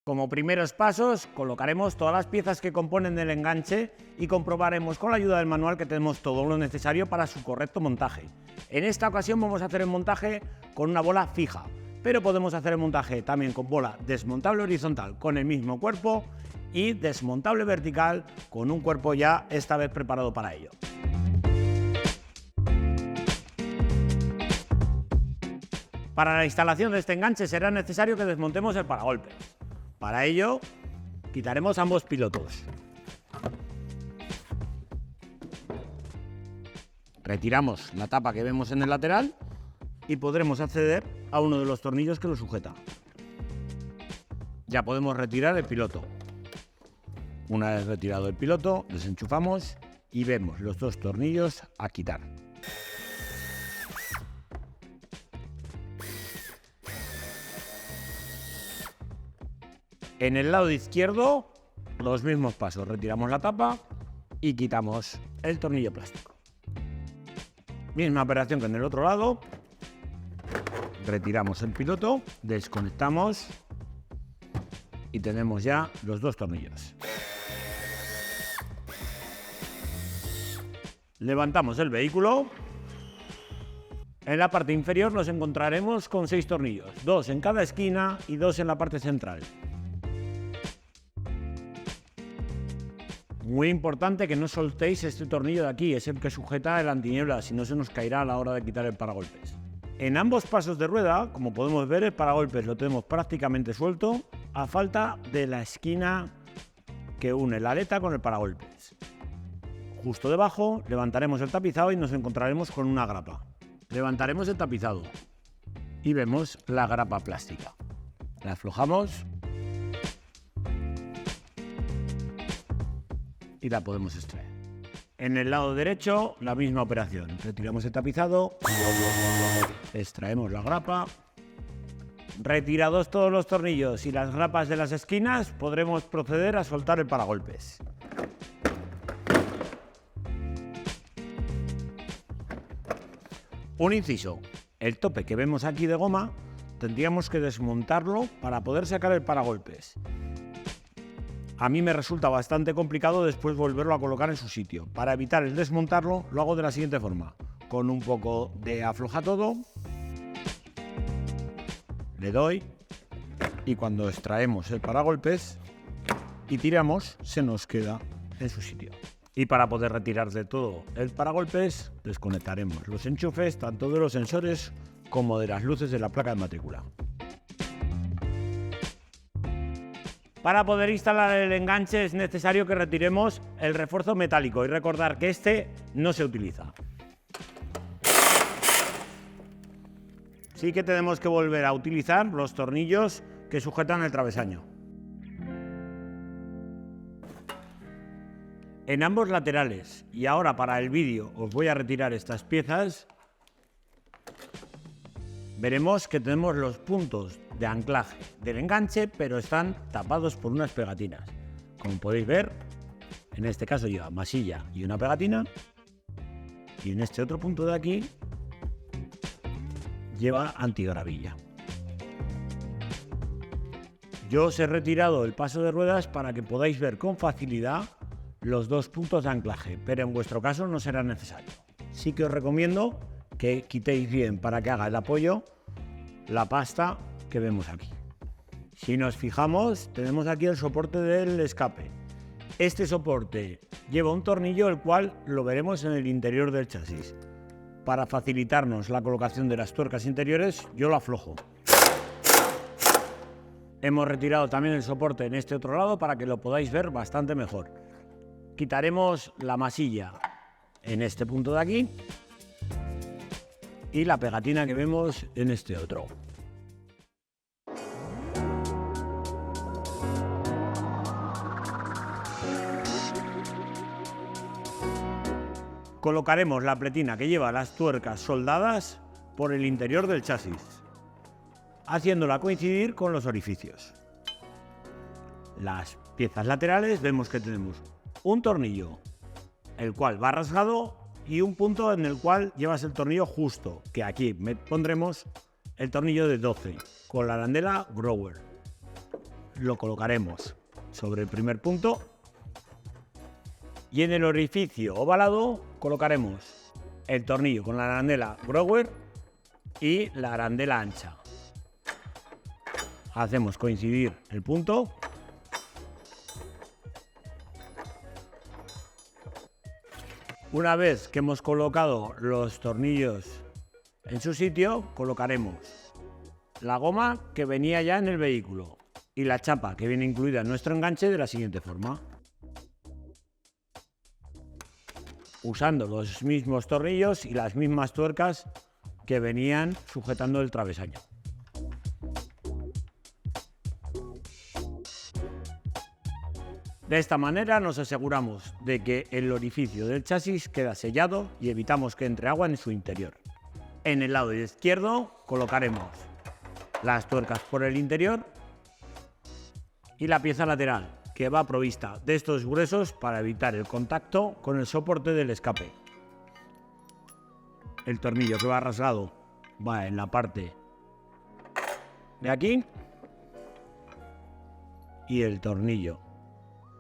Como primeros pasos, colocaremos todas las piezas que componen el enganche y comprobaremos con la ayuda del manual que tenemos todo lo necesario para su correcto montaje. En esta ocasión vamos a hacer el montaje con una bola fija, pero podemos hacer el montaje también con bola desmontable horizontal con el mismo cuerpo y desmontable vertical con un cuerpo ya esta vez preparado para ello. Para la instalación de este enganche será necesario que desmontemos el paragolpes. Para ello, quitaremos ambos pilotos. Retiramos la tapa que vemos en el lateral y podremos acceder a uno de los tornillos que lo sujeta. Ya podemos retirar el piloto. Una vez retirado el piloto, desenchufamos y vemos los dos tornillos a quitar. En el lado izquierdo, los mismos pasos. Retiramos la tapa y quitamos el tornillo plástico. Misma operación que en el otro lado. Retiramos el piloto, desconectamos y tenemos ya los dos tornillos. Levantamos el vehículo. En la parte inferior nos encontraremos con 6 tornillos, 2 en cada esquina y 2 en la parte central. Muy importante que no soltéis este tornillo de aquí, es el que sujeta el antiniebla, si no se nos caerá a la hora de quitar el paragolpes. En ambos pasos de rueda, como podemos ver, el paragolpes lo tenemos prácticamente suelto, a falta de la esquina que une la aleta con el paragolpes. Justo debajo levantaremos el tapizado y nos encontraremos con una grapa. Levantaremos el tapizado y vemos la grapa plástica. La aflojamos y la podemos extraer. En el lado derecho, la misma operación. Retiramos el tapizado, extraemos la grapa. Retirados todos los tornillos y las grapas de las esquinas, podremos proceder a soltar el paragolpes. Un inciso. El tope que vemos aquí de goma, tendríamos que desmontarlo para poder sacar el paragolpes. A mí me resulta bastante complicado después volverlo a colocar en su sitio. Para evitar el desmontarlo, lo hago de la siguiente forma. Con un poco de afloja todo, le doy y cuando extraemos el paragolpes y tiramos, se nos queda en su sitio. Y para poder retirar de todo el paragolpes, desconectaremos los enchufes tanto de los sensores como de las luces de la placa de matrícula. Para poder instalar el enganche es necesario que retiremos el refuerzo metálico y recordar que este no se utiliza. Sí que tenemos que volver a utilizar los tornillos que sujetan el travesaño. En ambos laterales, y ahora para el vídeo os voy a retirar estas piezas, veremos que tenemos los puntos de anclaje del enganche, pero están tapados por unas pegatinas. Como podéis ver, en este caso lleva masilla y una pegatina, y en este otro punto de aquí lleva antigravilla. Yo os he retirado el paso de ruedas para que podáis ver con facilidad los dos puntos de anclaje, pero en vuestro caso no será necesario. Sí que os recomiendo que quitéis bien para que haga el apoyo la pasta que vemos aquí. Si nos fijamos, tenemos aquí el soporte del escape. Este soporte lleva un tornillo, el cual lo veremos en el interior del chasis. Para facilitarnos la colocación de las tuercas interiores, yo lo aflojo. Hemos retirado también el soporte en este otro lado para que lo podáis ver bastante mejor. Quitaremos la masilla en este punto de aquí y la pegatina que vemos en este otro. Colocaremos la pletina que lleva las tuercas soldadas por el interior del chasis, haciéndola coincidir con los orificios. Las piezas laterales vemos que tenemos un tornillo, el cual va rasgado, y un punto en el cual llevas el tornillo justo, que aquí pondremos el tornillo de 12, con la arandela Grower. lo colocaremos sobre el primer punto y en el orificio ovalado colocaremos el tornillo con la arandela grower y la arandela ancha. Hacemos coincidir el punto. Una vez que hemos colocado los tornillos en su sitio, colocaremos la goma que venía ya en el vehículo y la chapa que viene incluida en nuestro enganche de la siguiente forma. Usando los mismos tornillos y las mismas tuercas que venían sujetando el travesaño. De esta manera nos aseguramos de que el orificio del chasis queda sellado y evitamos que entre agua en su interior. En el lado izquierdo colocaremos las tuercas por el interior y la pieza lateral, que va provista de estos gruesos para evitar el contacto con el soporte del escape. El tornillo que va rasgado va en la parte de aquí y el tornillo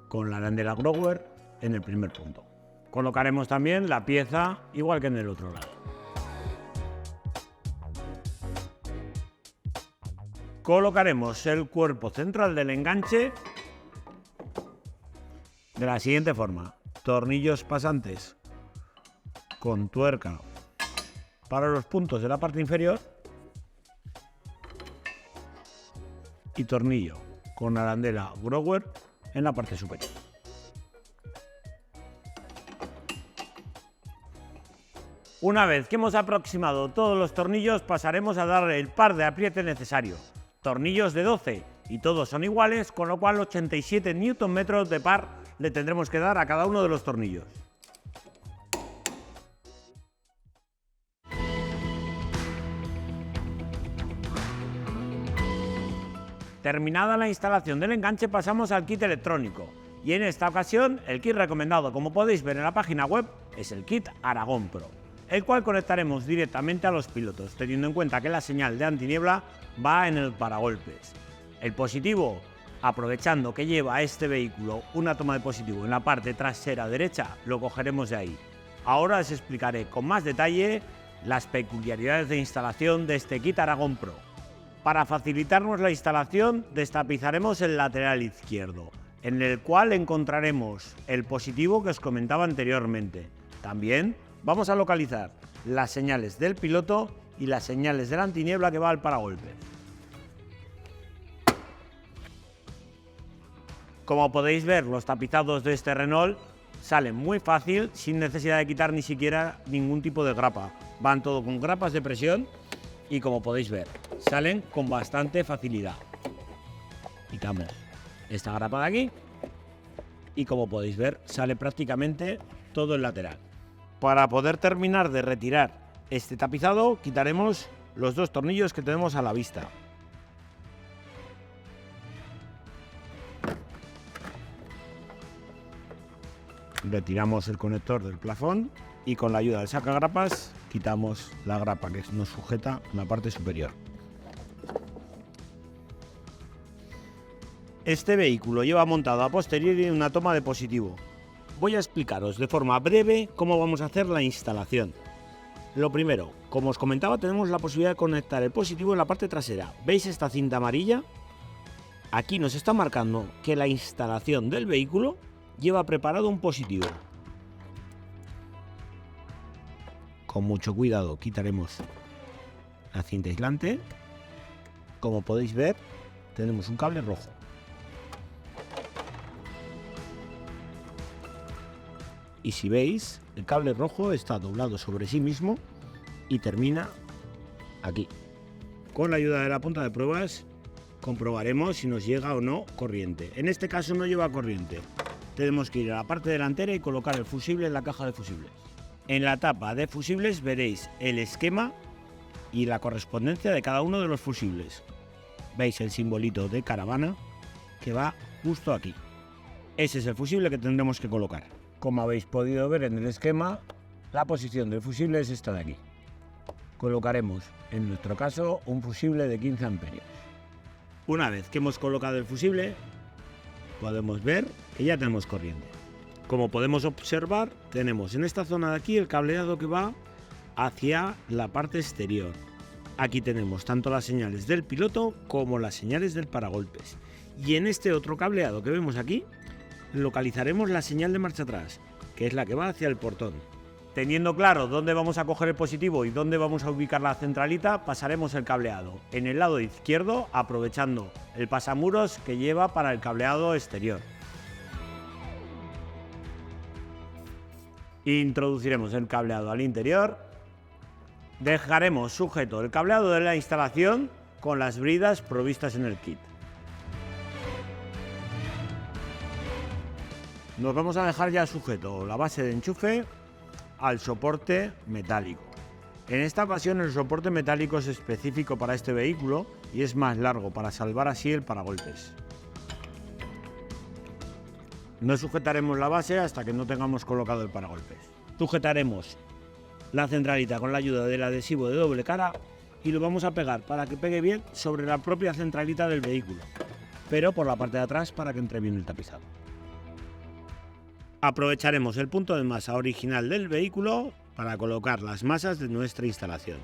con la arandela grower en el primer punto. Colocaremos también la pieza igual que en el otro lado. Colocaremos el cuerpo central del enganche de la siguiente forma: tornillos pasantes con tuerca para los puntos de la parte inferior y tornillo con arandela grower en la parte superior. Una vez que hemos aproximado todos los tornillos, pasaremos a darle el par de apriete necesario. Tornillos de 12 y todos son iguales, con lo cual 87 Nm de par le tendremos que dar a cada uno de los tornillos. Terminada la instalación del enganche, pasamos al kit electrónico. Y en esta ocasión, el kit recomendado, como podéis ver en la página web, es el kit Aragon Pro, el cual conectaremos directamente a los pilotos, teniendo en cuenta que la señal de antiniebla va en el paragolpes. El positivo, aprovechando que lleva este vehículo una toma de positivo en la parte trasera derecha, lo cogeremos de ahí. Ahora os explicaré con más detalle las peculiaridades de instalación de este kit Aragon Pro. Para facilitarnos la instalación, destapizaremos el lateral izquierdo, en el cual encontraremos el positivo que os comentaba anteriormente. También vamos a localizar las señales del piloto y las señales de la antiniebla que va al paragolpe. Como podéis ver, los tapizados de este Renault salen muy fácil, sin necesidad de quitar ni siquiera ningún tipo de grapa. Van todo con grapas de presión y, como podéis ver, salen con bastante facilidad. Quitamos esta grapa de aquí y, como podéis ver, sale prácticamente todo el lateral. Para poder terminar de retirar este tapizado, quitaremos los dos tornillos que tenemos a la vista. Retiramos el conector del plafón y, con la ayuda del sacagrapas, quitamos la grapa que nos sujeta en la parte superior. Este vehículo lleva montado a posteriori una toma de positivo. Voy a explicaros de forma breve cómo vamos a hacer la instalación. Lo primero, como os comentaba, tenemos la posibilidad de conectar el positivo en la parte trasera. ¿Veis esta cinta amarilla? Aquí nos está marcando que la instalación del vehículo lleva preparado un positivo. Con mucho cuidado quitaremos la cinta aislante. Como podéis ver, tenemos un cable rojo. Y si veis, el cable rojo está doblado sobre sí mismo y termina aquí. Con la ayuda de la punta de pruebas comprobaremos si nos llega o no corriente. En este caso no lleva corriente. Tenemos que ir a la parte delantera y colocar el fusible en la caja de fusibles. En la tapa de fusibles veréis el esquema y la correspondencia de cada uno de los fusibles. Veis el simbolito de caravana que va justo aquí. Ese es el fusible que tendremos que colocar. Como habéis podido ver en el esquema, la posición del fusible es esta de aquí. Colocaremos, en nuestro caso, un fusible de 15 amperios. Una vez que hemos colocado el fusible, podemos ver que ya tenemos corriente. Como podemos observar, tenemos en esta zona de aquí el cableado que va hacia la parte exterior. Aquí tenemos tanto las señales del piloto como las señales del paragolpes. Y en este otro cableado que vemos aquí, localizaremos la señal de marcha atrás, que es la que va hacia el portón. Teniendo claro dónde vamos a coger el positivo y dónde vamos a ubicar la centralita, pasaremos el cableado en el lado izquierdo, aprovechando el pasamuros que lleva para el cableado exterior. Introduciremos el cableado al interior. Dejaremos sujeto el cableado de la instalación con las bridas provistas en el kit. Nos vamos a dejar ya sujeto la base de enchufe al soporte metálico. En esta ocasión el soporte metálico es específico para este vehículo y es más largo para salvar así el paragolpes. No sujetaremos la base hasta que no tengamos colocado el paragolpes. Sujetaremos la centralita con la ayuda del adhesivo de doble cara y lo vamos a pegar para que pegue bien sobre la propia centralita del vehículo, pero por la parte de atrás para que entre bien el tapizado. Aprovecharemos el punto de masa original del vehículo para colocar las masas de nuestra instalación.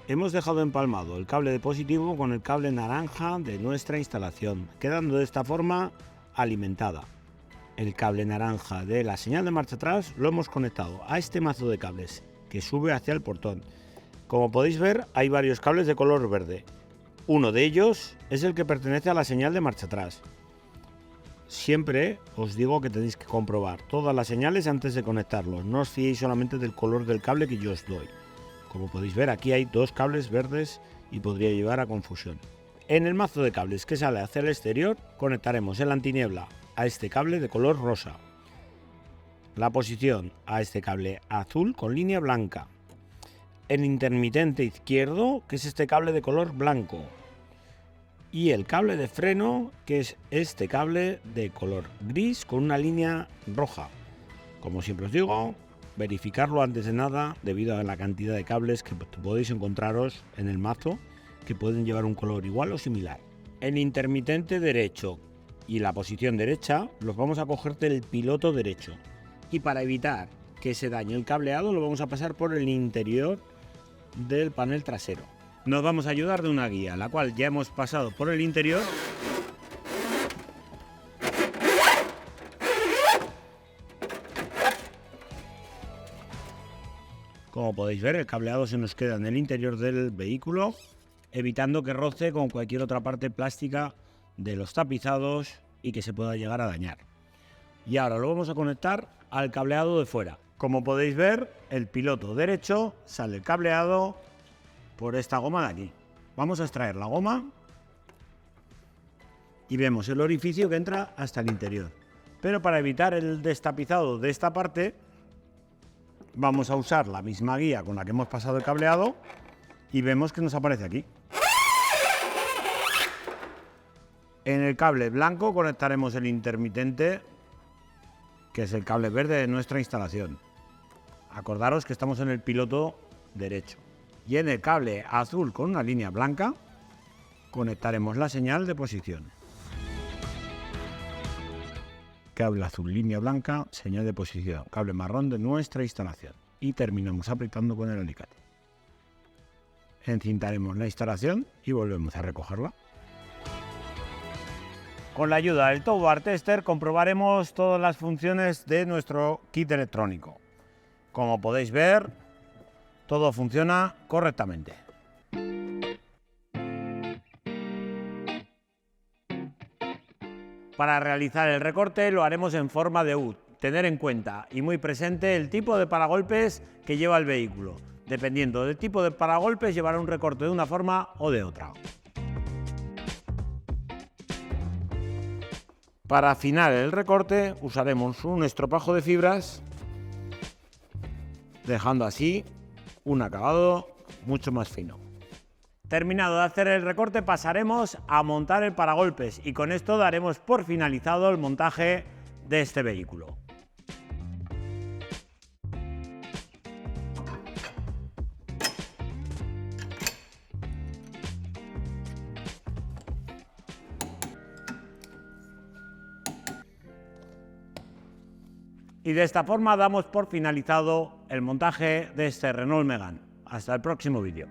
Hemos dejado empalmado el cable de positivo con el cable naranja de nuestra instalación, quedando de esta forma alimentada. El cable naranja de la señal de marcha atrás lo hemos conectado a este mazo de cables que sube hacia el portón. Como podéis ver, hay varios cables de color verde. Uno de ellos es el que pertenece a la señal de marcha atrás. Siempre os digo que tenéis que comprobar todas las señales antes de conectarlos. No os fiéis solamente del color del cable que yo os doy. Como podéis ver, aquí hay dos cables verdes y podría llevar a confusión. En el mazo de cables que sale hacia el exterior, conectaremos el antiniebla a este cable de color rosa, la posición a este cable azul con línea blanca, el intermitente izquierdo, que es este cable de color blanco, y el cable de freno, que es este cable de color gris con una línea roja. Como siempre os digo, verificarlo antes de nada debido a la cantidad de cables que podéis encontraros en el mazo que pueden llevar un color igual o similar. El intermitente derecho y la posición derecha los vamos a coger del piloto derecho, y para evitar que se dañe el cableado lo vamos a pasar por el interior del panel trasero. Nos vamos a ayudar de una guía, la cual ya hemos pasado por el interior. Como podéis ver, el cableado se nos queda en el interior del vehículo, evitando que roce con cualquier otra parte plástica de los tapizados y que se pueda llegar a dañar. Y ahora lo vamos a conectar al cableado de fuera. Como podéis ver, el piloto derecho sale cableado por esta goma de aquí. Vamos a extraer la goma y vemos el orificio que entra hasta el interior. Pero para evitar el destapizado de esta parte, vamos a usar la misma guía con la que hemos pasado el cableado y vemos que nos aparece aquí. En el cable blanco conectaremos el intermitente, que es el cable verde de nuestra instalación. Acordaros que estamos en el piloto derecho. Y en el cable azul con una línea blanca conectaremos la señal de posición. Cable azul, línea blanca, señal de posición. Cable marrón de nuestra instalación. Y terminamos apretando con el alicate. Encintaremos la instalación y volvemos a recogerla. Con la ayuda del Tow Bar Tester comprobaremos todas las funciones de nuestro kit electrónico. Como podéis ver, todo funciona correctamente. Para realizar el recorte lo haremos en forma de U. Tener en cuenta y muy presente el tipo de paragolpes que lleva el vehículo. Dependiendo del tipo de paragolpes llevará un recorte de una forma o de otra. Para afinar el recorte usaremos un estropajo de fibras, dejando así un acabado mucho más fino. Terminado de hacer el recorte pasaremos a montar el paragolpes y con esto daremos por finalizado el montaje de este vehículo. Y de esta forma damos por finalizado el montaje de este Renault Megane. Hasta el próximo vídeo.